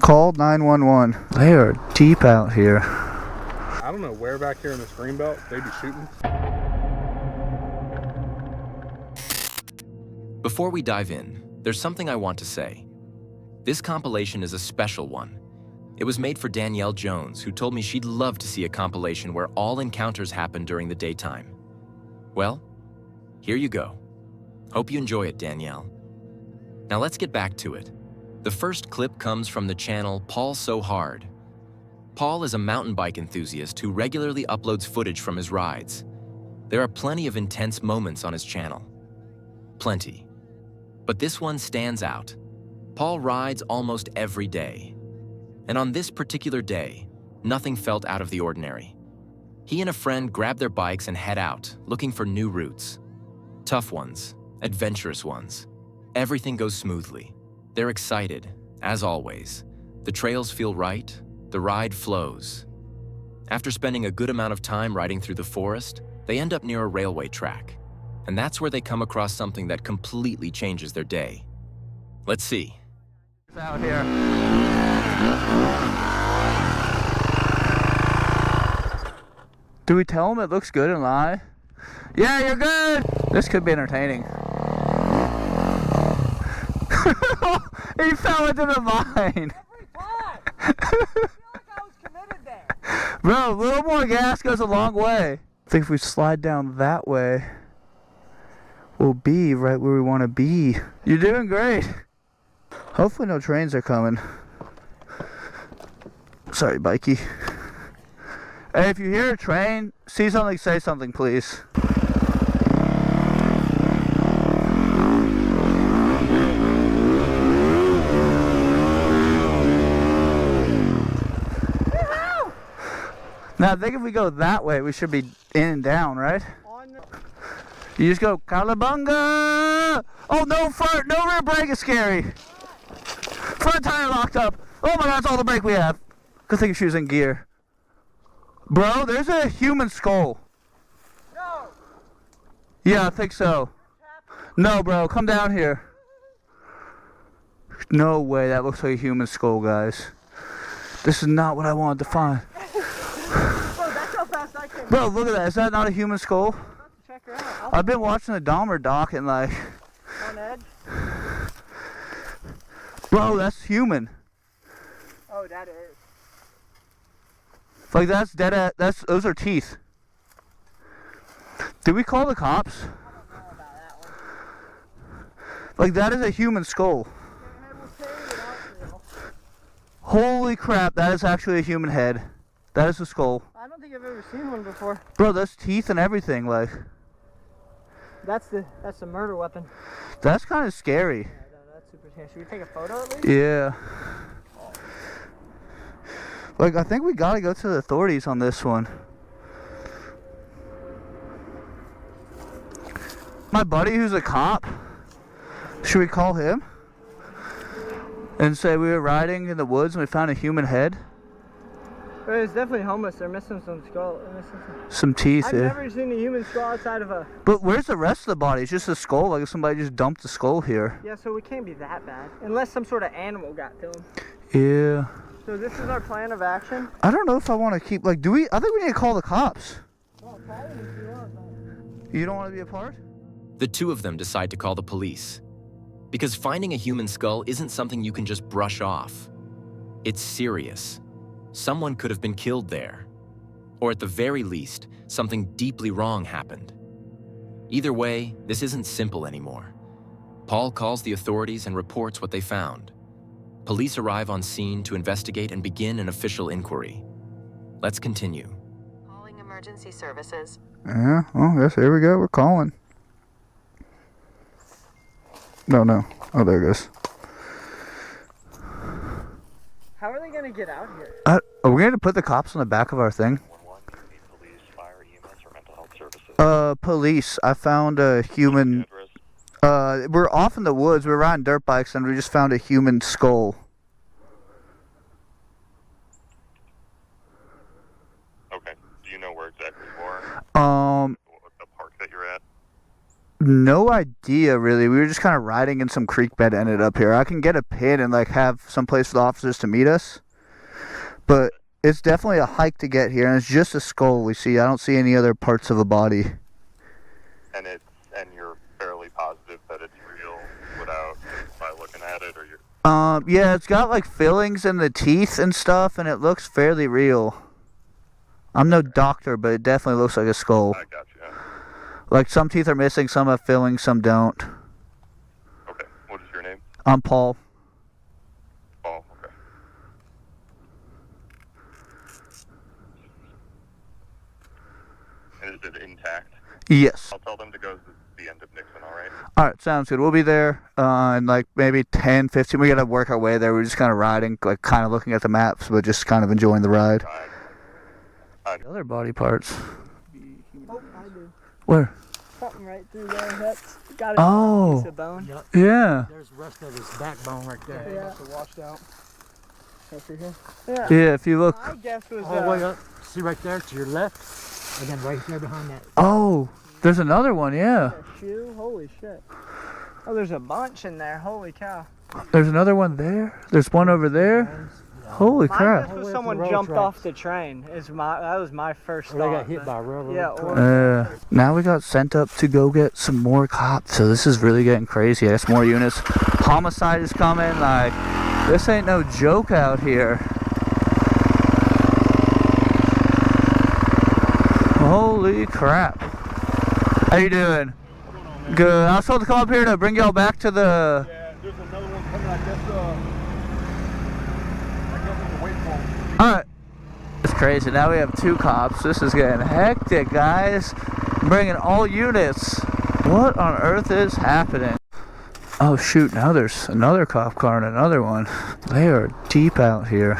Call 911. They are deep out here. I don't know where back here in this green belt they'd be shooting. Before we dive in, there's something I want to say. This compilation is a special one. It was made for Danielle Jones, who told me she'd love to see a compilation where all encounters happen during the daytime. Well, here you go. Hope you enjoy it, Danielle. Now let's get back to it. The first clip comes from the channel Paul So Hard. Paul is a mountain bike enthusiast who regularly uploads footage from his rides. There are plenty of intense moments on his channel. Plenty. But this one stands out. Paul rides almost every day. And on this particular day, nothing felt out of the ordinary. He and a friend grab their bikes and head out, looking for new routes. Tough ones, adventurous ones. Everything goes smoothly. They're excited, as always. The trails feel right, the ride flows. After spending a good amount of time riding through the forest, they end up near a railway track. And that's where they come across something that completely changes their day. Let's see. It's out here. Do we tell him it looks good and lie? Yeah, you're good! This could be entertaining. He fell into the vine. Every time! I feel like I was committed there. Bro, a little more gas goes a long way. I think if we slide down that way, we'll be right where we want to be. You're doing great. Hopefully no trains are coming. Sorry, bikey. Hey, if you hear a train, see something, say something, please. Now I think if we go that way, we should be in and down, right? You just go, Calabunga! Oh, no front, no rear brake is scary. Front tire locked up. Oh my god, that's all the brake we have. Good thing she was in gear. Bro, there's a human skull. No! Yeah, I think so. No, bro, come down here. No way, that looks like a human skull, guys. This is not what I wanted to find. Bro, that's how fast I came. Bro, look at that. Is that not a human skull? I'm about to check her out. I've been watching the Dahmer doc and like... On edge? Bro, that's human. Oh, that is. Like that's dead. Those are teeth. Did we call the cops? I don't know about that one. Like that is a human skull. Your head was carried out, Holy crap, that is actually a human head. That is a skull. I don't think I've ever seen one before. Bro, that's teeth and everything. Like That's the murder weapon. that's kind of scary. Yeah, that's super scary. Should we take a photo at least? Yeah. Like I think we gotta go to the authorities on this one. My buddy who's a cop, should we call him? And say we were riding in the woods and we found a human head? But it's definitely homeless. They're missing some skull. Some teeth, I've yeah. never seen a human skull outside of a... But where's the rest of the body? It's just a skull, like if somebody just dumped a skull here. Yeah, so we can't be that bad. Unless some sort of animal got to him. Yeah. So this is our plan of action? I don't know if I want to keep, like, I think we need to call the cops. Well, probably if you want, but... You don't want to be a part? The two of them decide to call the police. Because finding a human skull isn't something you can just brush off. It's serious. Someone could have been killed there. Or at the very least, something deeply wrong happened. Either way, this isn't simple anymore. Paul calls the authorities and reports what they found. Police arrive on scene to investigate and begin an official inquiry. Let's continue. Calling emergency services. Yeah, well, yes, here we go. We're calling. No. Oh, there it goes. How are they going to get out here? Are we going to put the cops on the back of our thing? Police. I found a human... we're off in the woods. We're riding dirt bikes and we just found a human skull. Okay. Do you know where exactly you are? The park that you're at? No idea, really. We were just kind of riding in some creek bed, ended up here. I can get a pin and like have some place for the officers to meet us, but it's definitely a hike to get here, and it's just a skull we see. I don't see any other parts of a body. And you're fairly positive that it's real without by looking at it, or you're... Yeah, it's got like fillings in the teeth and stuff, and it looks fairly real. I'm no doctor, but it definitely looks like a skull. I got you. Like some teeth are missing, some have fillings, some don't. Okay. What is your name? I'm Paul. Paul. Okay. And is it intact? Yes. I'll tell them to go to the end of Nixon, all right? Alright, sounds good. We'll be there in like maybe 10, 15. We gotta work our way there. We're just kind of riding, like kind of looking at the maps, but just kind of enjoying the ride. The other body parts. Oh, I do. Where? Something right through there. That's got Oh. a piece of bone. Yep. Yeah. There's the rest of his backbone right there. Yeah. Must have washed out. Right through here. Yeah. Yeah, if you look. My guess was All the way up. See right there to your left, and then right there behind that. Oh, there's another one, yeah. a shoe. Holy shit. Oh, there's a bunch in there. Holy cow. There's another one there. There's one over there. Holy My crap. guess was All the way up someone the rail jumped tracks. off the train. That was my first Or thought. they got hit but- by a railroad. Yeah, or Now we got sent up to go get some more cops, so this is really getting crazy. I guess more units. Homicide is coming. Like, this ain't no joke out here. Holy crap. How you doing? Good. I was told to come up here to bring y'all back to the... Yeah, there's another one coming. I guess we can wait for him. Alright. It's crazy. Now we have 2 cops. This is getting hectic, guys. Bringing all units. What on earth is happening? Oh shoot, now there's another cop car and another one. They are deep out here.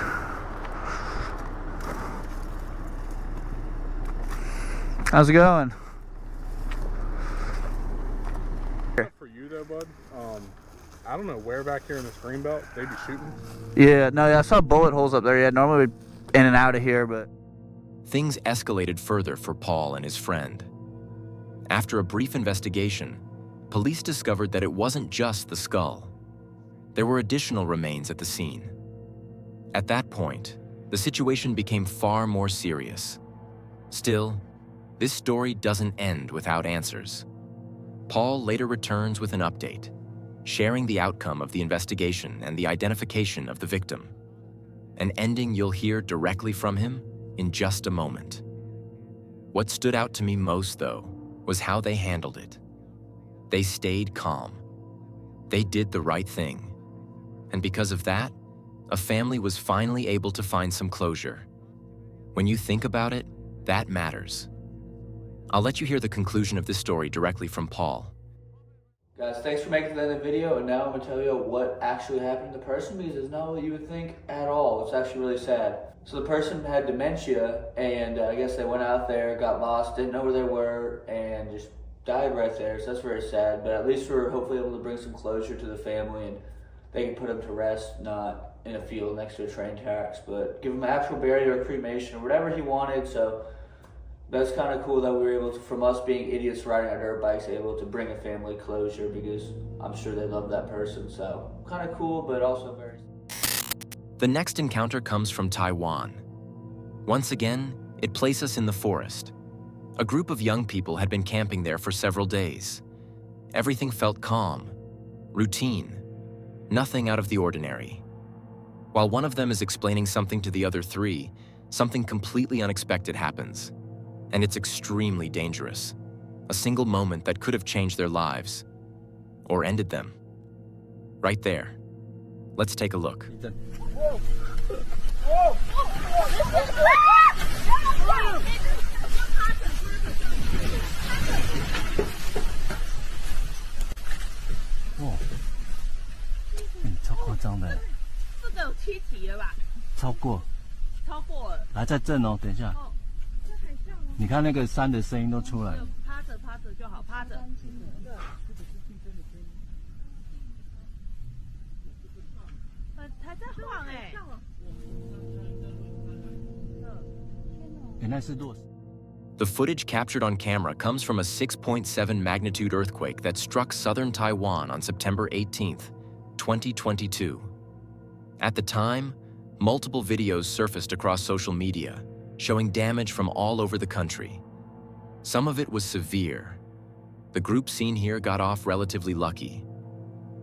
How's it going? For you though, bud. I don't know where back here in this green belt they'd be shooting. Yeah, no, I saw bullet holes up there. Yeah, normally we'd in and out of here, but... Things escalated further for Paul and his friend. After a brief investigation, police discovered that it wasn't just the skull. There were additional remains at the scene. At that point, the situation became far more serious. Still, this story doesn't end without answers. Paul later returns with an update, sharing the outcome of the investigation and the identification of the victim. An ending you'll hear directly from him in just a moment. What stood out to me most, though, was how they handled it. They stayed calm. They did the right thing. And because of that, a family was finally able to find some closure. When you think about it, that matters. I'll let you hear the conclusion of this story directly from Paul. Guys, thanks for making it to the end of the video, and now I'm going to tell you what actually happened to the person, because it's not what you would think at all. It's actually really sad. So the person had dementia, and I guess they went out there, got lost, didn't know where they were, and just died right there. So that's very sad, but at least we're hopefully able to bring some closure to the family, and they can put them to rest, not in a field next to a train tracks, but give him an actual burial or cremation or whatever he wanted. So that's kind of cool that we were able to, from us being idiots riding our dirt bikes, able to bring a family closure, because I'm sure they love that person. So kind of cool, but also very... The next encounter comes from Taiwan. Once again, it places us in the forest. A group of young people had been camping there for several days. Everything felt calm, routine, nothing out of the ordinary. While one of them is explaining something to the other 3, something completely unexpected happens. And it's extremely dangerous. A single moment that could have changed their lives. Or ended them. Right there. Let's take a look. The footage captured on camera comes from a 6.7 magnitude earthquake that struck southern Taiwan on September 18, 2022. At the time, multiple videos surfaced across social media, showing damage from all over the country. Some of it was severe. The group seen here got off relatively lucky.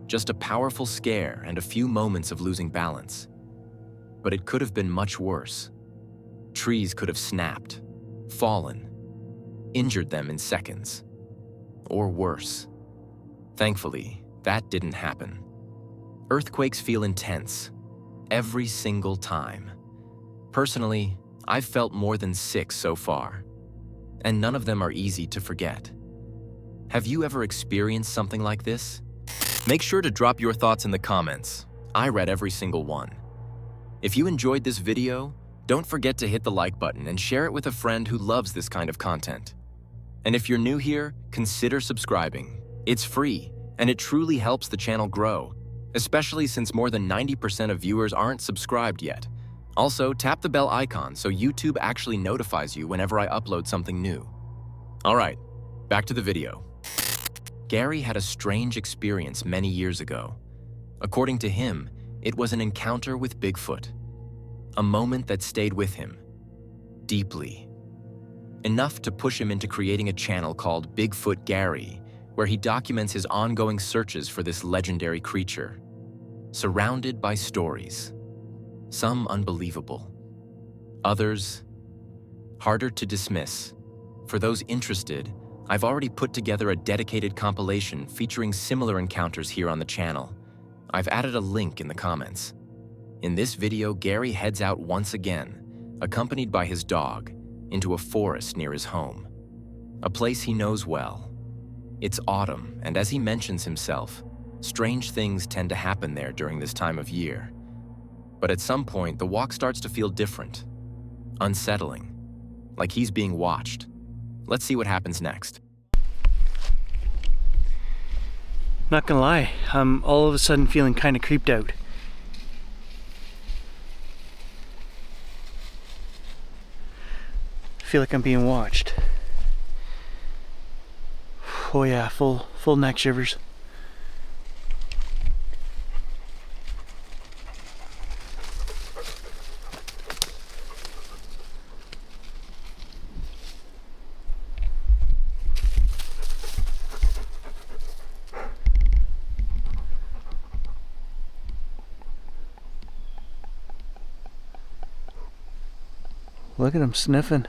Just a powerful scare and a few moments of losing balance. But it could have been much worse. Trees could have snapped, fallen, injured them in seconds. Or worse. Thankfully, that didn't happen. Earthquakes feel intense, every single time. Personally, I've felt more than 6 so far, and none of them are easy to forget. Have you ever experienced something like this? Make sure to drop your thoughts in the comments. I read every single one. If you enjoyed this video, don't forget to hit the like button and share it with a friend who loves this kind of content. And if you're new here, consider subscribing. It's free, and it truly helps the channel grow, especially since more than 90% of viewers aren't subscribed yet. Also, tap the bell icon so YouTube actually notifies you whenever I upload something new. All right, back to the video. Gary had a strange experience many years ago. According to him, it was an encounter with Bigfoot. A moment that stayed with him, deeply. Enough to push him into creating a channel called Bigfoot Gary, where he documents his ongoing searches for this legendary creature. Surrounded by stories. Some unbelievable. Others, harder to dismiss. For those interested, I've already put together a dedicated compilation featuring similar encounters here on the channel. I've added a link in the comments. In this video, Gary heads out once again, accompanied by his dog, into a forest near his home. A place he knows well. It's autumn, and as he mentions himself, strange things tend to happen there during this time of year. But at some point, the walk starts to feel different, unsettling, like he's being watched. Let's see what happens next. Not gonna lie, I'm all of a sudden feeling kind of creeped out. I feel like I'm being watched. Oh yeah, full neck shivers. Look at him sniffing.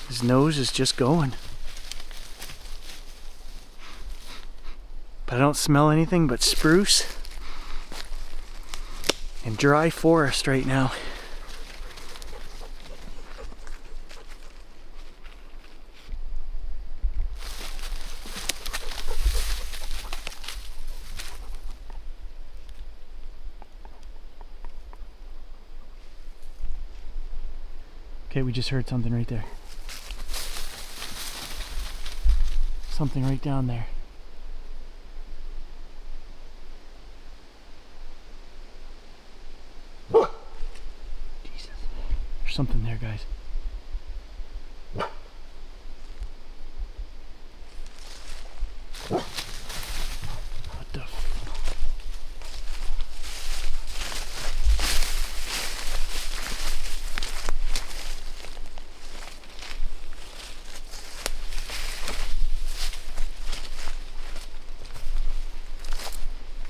His nose is just going. But I don't smell anything but spruce and dry forest right now. Okay, we just heard something right there. Something right down there. Jesus. There's something there, guys. What the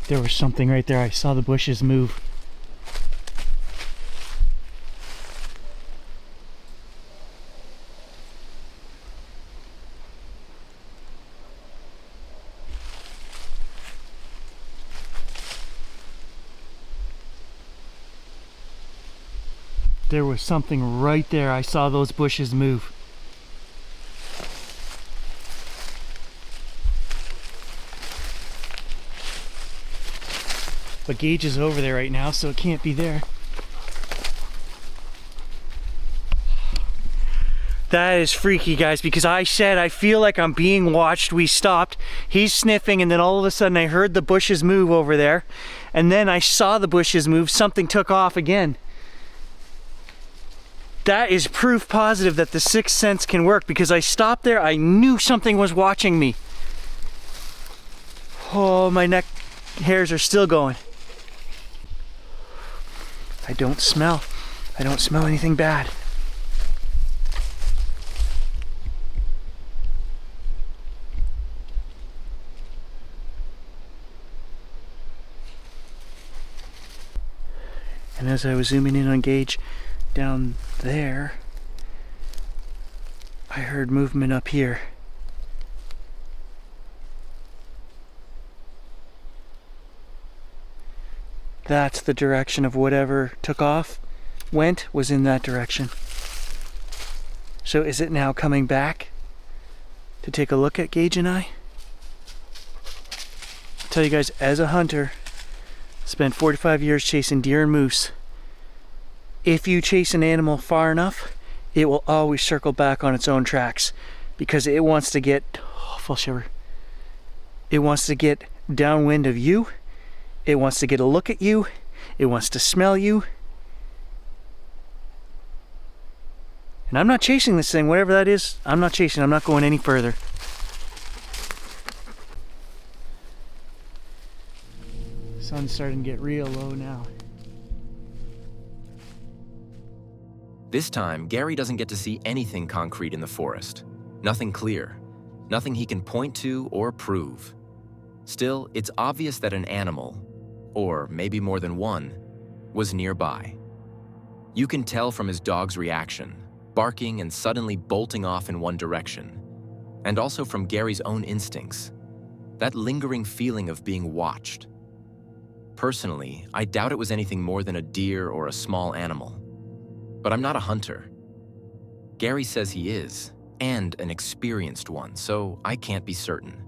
There was something right there. I saw the bushes move. There was something right there. I saw those bushes move. But Gage is over there right now, so it can't be there. That is freaky, guys, because I said I feel like I'm being watched. We stopped. He's sniffing, and then all of a sudden I heard the bushes move over there. And then I saw the bushes move. Something took off again. That is proof positive that the sixth sense can work, because I stopped there. I knew something was watching me. Oh, my neck hairs are still going. I don't smell anything bad. And as I was zooming in on Gage down there, I heard movement up here. That's the direction of whatever took off, was in that direction. So is it now coming back to take a look at Gage and I? I'll tell you guys, as a hunter, spent 45 years chasing deer and moose. If you chase an animal far enough, it will always circle back on its own tracks, because it wants to get, full shiver, it wants to get downwind of you, it wants to get a look at you, it wants to smell you. And I'm not chasing this thing, whatever that is, I'm not chasing, I'm not going any further. Sun's starting to get real low now. This time, Gary doesn't get to see anything concrete in the forest. Nothing clear. Nothing he can point to or prove. Still, it's obvious that an animal, or maybe more than one, was nearby. You can tell from his dog's reaction, barking and suddenly bolting off in one direction, and also from Gary's own instincts, that lingering feeling of being watched. Personally, I doubt it was anything more than a deer or a small animal. But I'm not a hunter. Gary says he is, and an experienced one, so I can't be certain.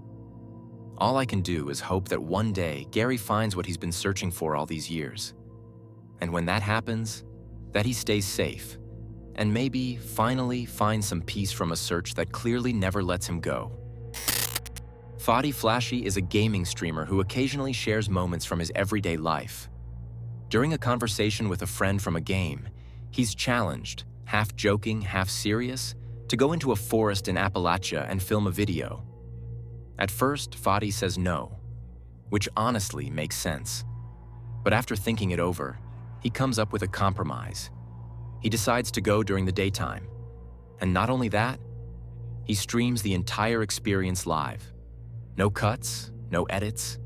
All I can do is hope that one day Gary finds what he's been searching for all these years. And when that happens, that he stays safe, and maybe finally finds some peace from a search that clearly never lets him go. Fadi Flashy is a gaming streamer who occasionally shares moments from his everyday life. During a conversation with a friend from a game, he's challenged, half joking, half serious, to go into a forest in Appalachia and film a video. At first, Fadi says no, which honestly makes sense. But after thinking it over, he comes up with a compromise. He decides to go during the daytime. And not only that, he streams the entire experience live. No cuts, no edits,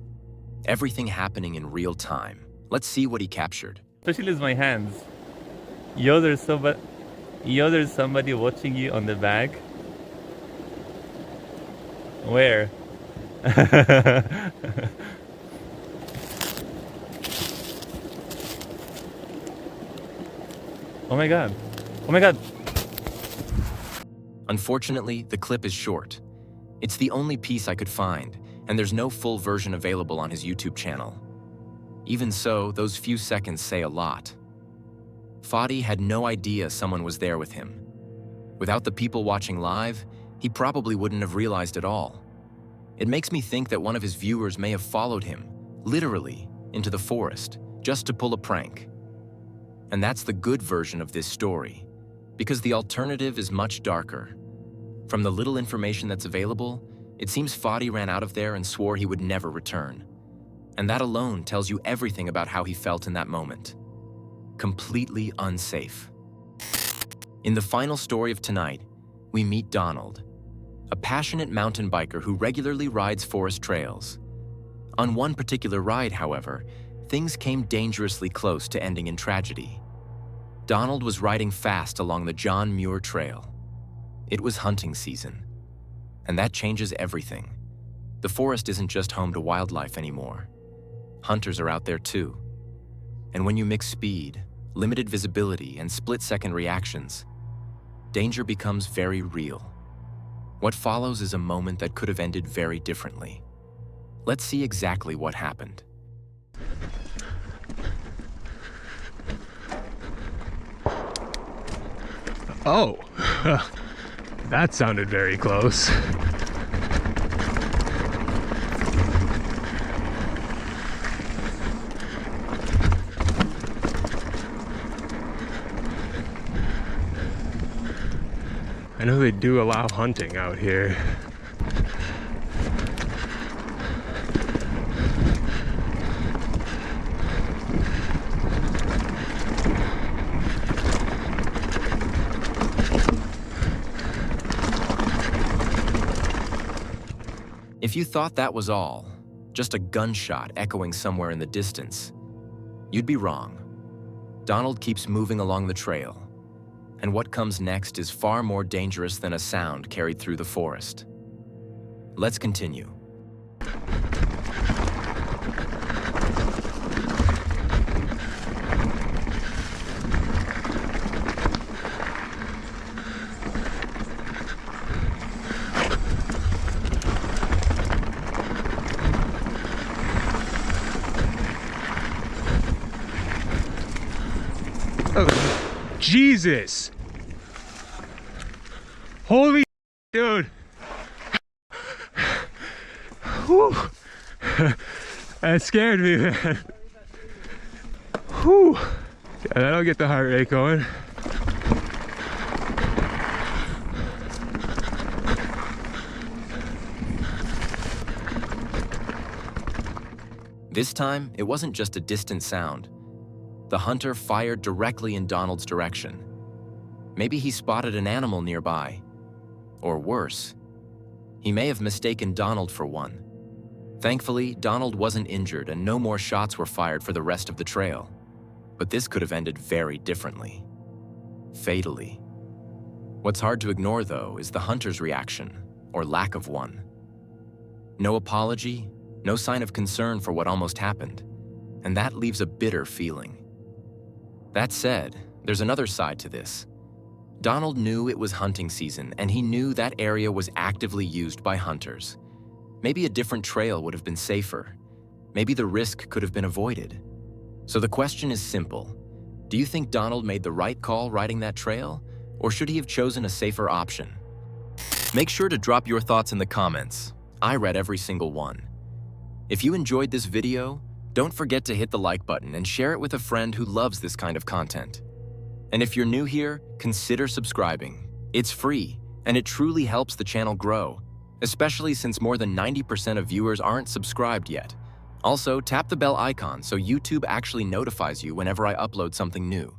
everything happening in real time. Let's see what he captured. Especially with my hands. Yo, there's somebody watching you on the bag. Where? Oh my god. Oh my god. Unfortunately, the clip is short. It's the only piece I could find, and there's no full version available on his YouTube channel. Even so, those few seconds say a lot. Fadi had no idea someone was there with him. Without the people watching live, he probably wouldn't have realized it all. It makes me think that one of his viewers may have followed him, literally, into the forest, just to pull a prank. And that's the good version of this story, because the alternative is much darker. From the little information that's available, it seems Fadi ran out of there and swore he would never return. And that alone tells you everything about how he felt in that moment. Completely unsafe. In the final story of tonight, we meet Donald, a passionate mountain biker who regularly rides forest trails. On one particular ride, however, things came dangerously close to ending in tragedy. Donald was riding fast along the John Muir Trail. It was hunting season, and that changes everything. The forest isn't just home to wildlife anymore. Hunters are out there too. And when you mix speed, limited visibility, and split-second reactions, danger becomes very real. What follows is a moment that could have ended very differently. Let's see exactly what happened. Oh. That sounded very close. I know they do allow hunting out here. If you thought that was all, just a gunshot echoing somewhere in the distance, you'd be wrong. Donald keeps moving along the trail, and what comes next is far more dangerous than a sound carried through the forest. Let's continue. Oh, Jesus! Holy dude! Whew. That scared me, man. Whew. Yeah, that'll get the heart rate going. This time, it wasn't just a distant sound. The hunter fired directly in Donald's direction. Maybe he spotted an animal nearby. Or worse, he may have mistaken Donald for one. Thankfully, Donald wasn't injured and no more shots were fired for the rest of the trail. But this could have ended very differently. Fatally. What's hard to ignore, though, is the hunter's reaction, or lack of one. No apology, no sign of concern for what almost happened, and that leaves a bitter feeling. That said, there's another side to this. Donald knew it was hunting season, and he knew that area was actively used by hunters. Maybe a different trail would have been safer. Maybe the risk could have been avoided. So the question is simple. Do you think Donald made the right call riding that trail, or should he have chosen a safer option? Make sure to drop your thoughts in the comments. I read every single one. If you enjoyed this video, don't forget to hit the like button and share it with a friend who loves this kind of content. And if you're new here, consider subscribing. It's free, and it truly helps the channel grow, especially since more than 90% of viewers aren't subscribed yet. Also, tap the bell icon so YouTube actually notifies you whenever I upload something new.